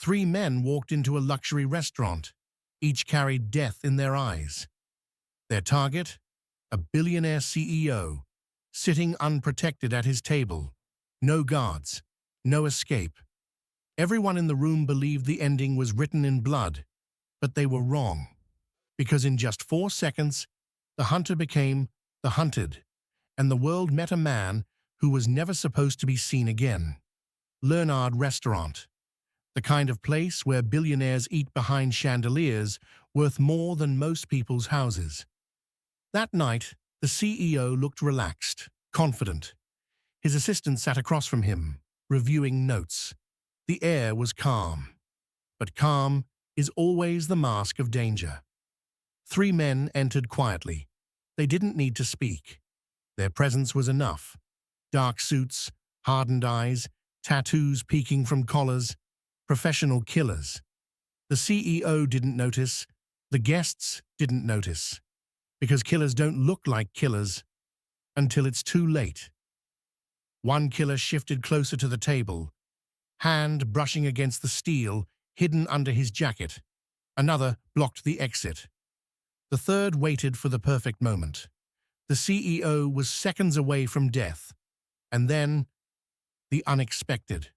Three men walked into a luxury restaurant. Each carried death in their eyes. Their target? A billionaire CEO, sitting unprotected at his table. No guards, no escape. Everyone in the room believed the ending was written in blood, but they were wrong. Because in just 4 seconds, the hunter became the hunted, and the world met a man who was never supposed to be seen again. Leonard Restaurant, the kind of place where billionaires eat behind chandeliers worth more than most people's houses. That night, the CEO looked relaxed, confident. His assistant sat across from him, reviewing notes. The air was calm. But calm is always the mask of danger. Three men entered quietly. They didn't need to speak. Their presence was enough. Dark suits, hardened eyes, tattoos peeking from collars, professional killers. The CEO didn't notice. The guests didn't notice. Because killers don't look like killers until it's too late. One killer shifted closer to the table, hand brushing against the steel hidden under his jacket. Another blocked the exit. The third waited for the perfect moment. The CEO was seconds away from death. And then, the unexpected.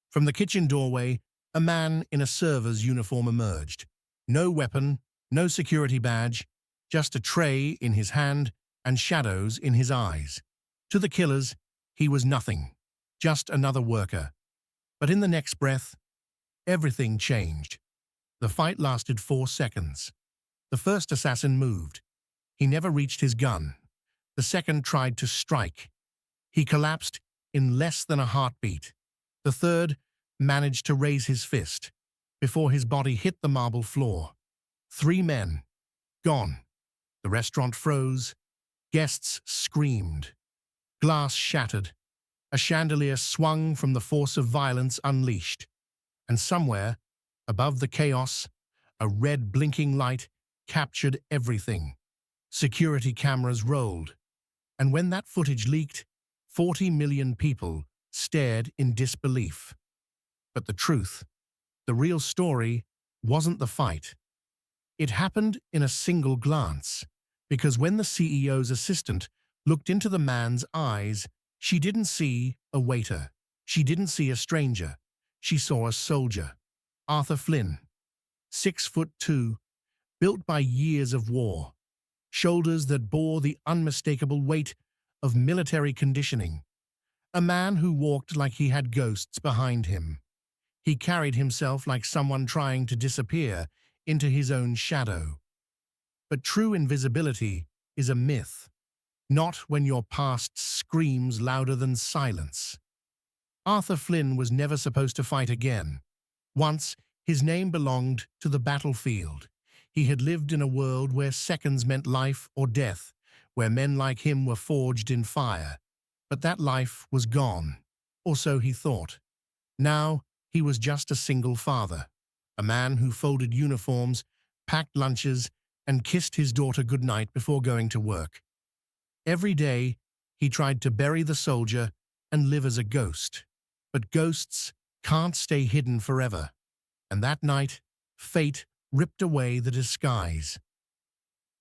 From the kitchen doorway, a man in a server's uniform emerged. No weapon, no security badge, just a tray in his hand and shadows in his eyes. To the killers, he was nothing, just another worker. But in the next breath, everything changed. The fight lasted 4 seconds. The first assassin moved. He never reached his gun. The second tried to strike. He collapsed in less than a heartbeat. The third managed to raise his fist before his body hit the marble floor. 3 men, gone. The restaurant froze. Guests screamed. Glass shattered. A chandelier swung from the force of violence unleashed. And somewhere, above the chaos, a red blinking light captured everything. Security cameras rolled. And when that footage leaked, 40 million people stared in disbelief. But the truth, the real story, wasn't the fight. It happened in a single glance, because when the CEO's assistant looked into the man's eyes, she didn't see a waiter. She didn't see a stranger. She saw a soldier, Arthur Flynn, 6'2", built by years of war, shoulders that bore the unmistakable weight of military conditioning, a man who walked like he had ghosts behind him. He carried himself like someone trying to disappear into his own shadow. But true invisibility is a myth, not when your past screams louder than silence. Arthur Flynn was never supposed to fight again. Once, his name belonged to the battlefield. He had lived in a world where seconds meant life or death, where men like him were forged in fire. But that life was gone, or so he thought. Now, he was just a single father, a man who folded uniforms, packed lunches, and kissed his daughter goodnight before going to work. Every day, he tried to bury the soldier and live as a ghost. But ghosts can't stay hidden forever. And that night, fate ripped away the disguise.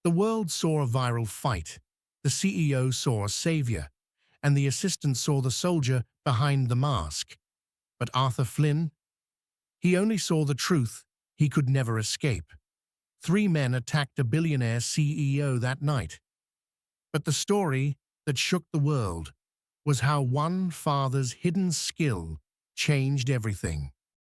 The world saw a viral fight. The CEO saw a savior, and the assistant saw the soldier behind the mask. But Arthur Flynn? He only saw the truth he could never escape. 3 men attacked a billionaire CEO that night. But the story that shook the world was how one father's hidden skill changed everything.